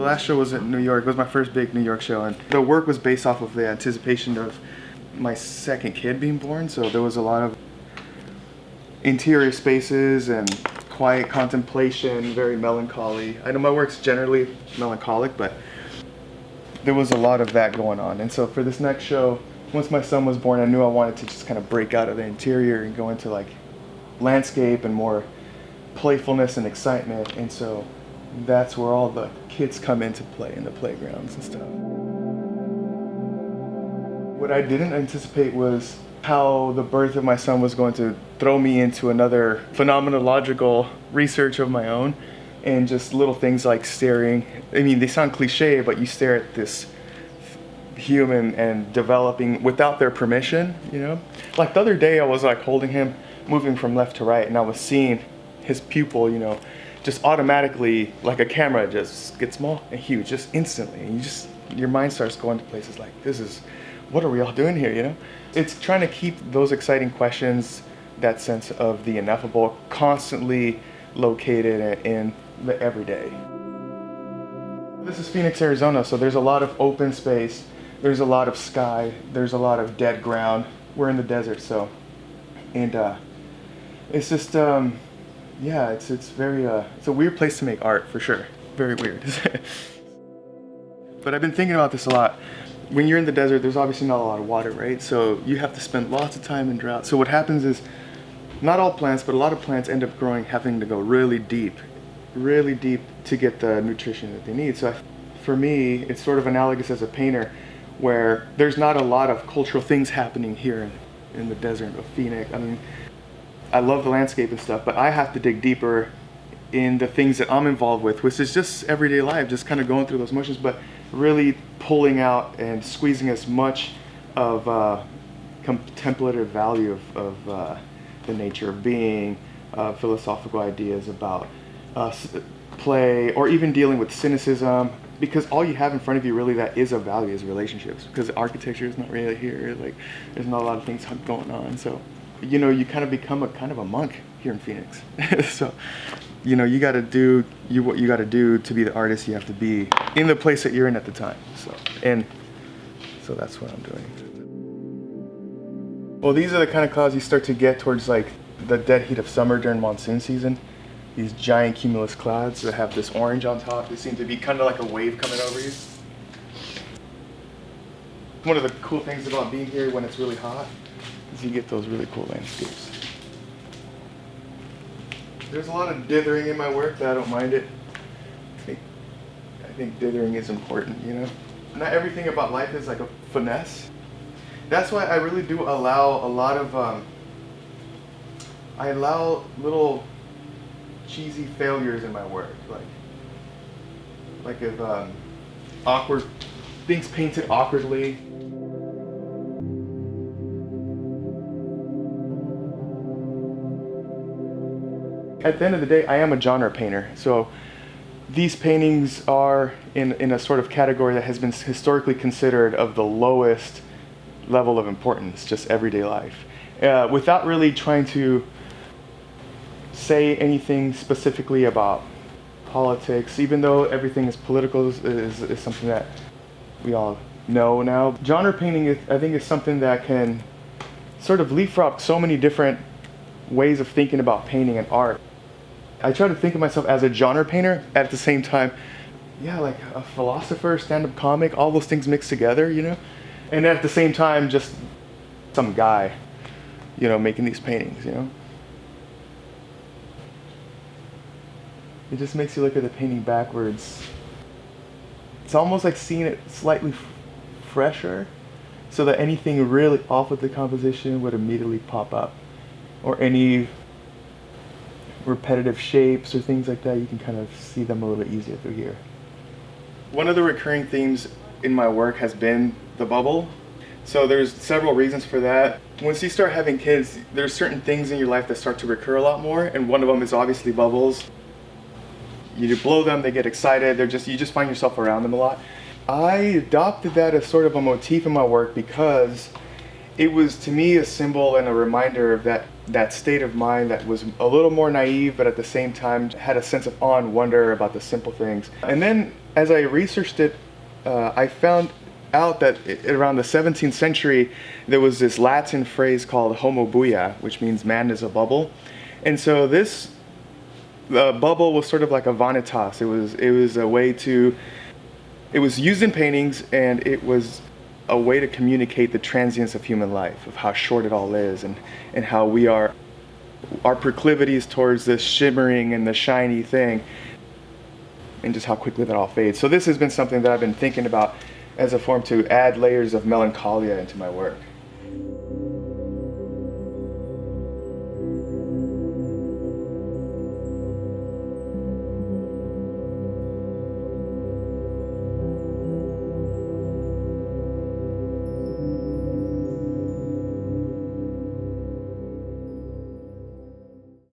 The last show was in New York. It was my first big New York show, and the work was based off of the anticipation of my second kid being born, so there was a lot of interior spaces and quiet contemplation, very melancholy. I know my work's generally melancholic, but there was a lot of that going on. And so for this next show, once my son was born, I knew I wanted to just kind of break out of the interior and go into like landscape and more playfulness and excitement. And so that's where all the kids come into play in the playgrounds and stuff. What I didn't anticipate was how the birth of my son was going to throw me into another phenomenological research of my own, and just little things like staring. I mean, they sound cliche, but you stare at this human and developing without their permission, you know? Like the other day I was like holding him, moving from left to right, and I was seeing his pupil, you know, just automatically, like a camera, just gets small and huge, just instantly. And your mind starts going to places like, what are we all doing here, you know? It's trying to keep those exciting questions, that sense of the ineffable, constantly located in the everyday. This is Phoenix, Arizona, so there's a lot of open space, there's a lot of sky, there's a lot of dead ground. We're in the desert, so, and it's just, yeah, it's very, it's a weird place to make art, for sure. Very weird. But I've been thinking about this a lot. When you're in the desert, there's obviously not a lot of water, right? So you have to spend lots of time in drought. So what happens is, not all plants, but a lot of plants end up growing, having to go really deep to get the nutrition that they need. So for me, it's sort of analogous as a painter, where there's not a lot of cultural things happening here in the desert of Phoenix. I mean, I love the landscape and stuff, but I have to dig deeper in the things that I'm involved with, which is just everyday life, just kind of going through those motions, but really pulling out and squeezing as much of contemplative value of the nature of being, philosophical ideas about play, or even dealing with cynicism, because all you have in front of you really that is of value is relationships, because architecture is not really here, like there's not a lot of things going on. So, you know, you kind of become a monk here in Phoenix. So, you know, you got to do what you got to do to be the artist you have to be in the place that you're in at the time. So that's what I'm doing. Well, these are the kind of clouds you start to get towards like the dead heat of summer during monsoon season. These giant cumulus clouds that have this orange on top. They seem to be kind of like a wave coming over you. One of the cool things about being here when it's really hot is you get those really cool landscapes. There's a lot of dithering in my work, but I don't mind it. I think dithering is important, you know? Not everything about life is like a finesse. That's why I really do allow a lot of, I allow little cheesy failures in my work. Like if awkward, things painted awkwardly. At the end of the day, I am a genre painter, so these paintings are in a sort of category that has been historically considered of the lowest level of importance, just everyday life, without really trying to say anything specifically about politics, even though everything is political, is something that we all know now. Genre painting, I think, is something that can sort of leapfrog so many different ways of thinking about painting and art. I try to think of myself as a genre painter, at the same time, yeah, like a philosopher, stand-up comic, all those things mixed together, you know? And at the same time, just some guy, you know, making these paintings, you know? It just makes you look at the painting backwards. It's almost like seeing it slightly fresher, so that anything really off with the composition would immediately pop up. Or any repetitive shapes or things like that, you can kind of see them a little bit easier through here. One of the recurring themes in my work has been the bubble. So there's several reasons for that. Once you start having kids, there's certain things in your life that start to recur a lot more, and one of them is obviously bubbles. You blow them, they get excited, you just find yourself around them a lot. I adopted that as sort of a motif in my work because it was, to me, a symbol and a reminder of that state of mind that was a little more naive, but at the same time had a sense of awe and wonder about the simple things. And then as I researched it, I found out that around the 17th century there was this Latin phrase called homo buia, which means man is a bubble. And so this bubble was sort of like a vanitas. It was a way to, it was used in paintings, and it was a way to communicate the transience of human life, of how short it all is, and how we are, our proclivities towards this shimmering and the shiny thing, and just how quickly that all fades. So this has been something that I've been thinking about as a form to add layers of melancholia into my work.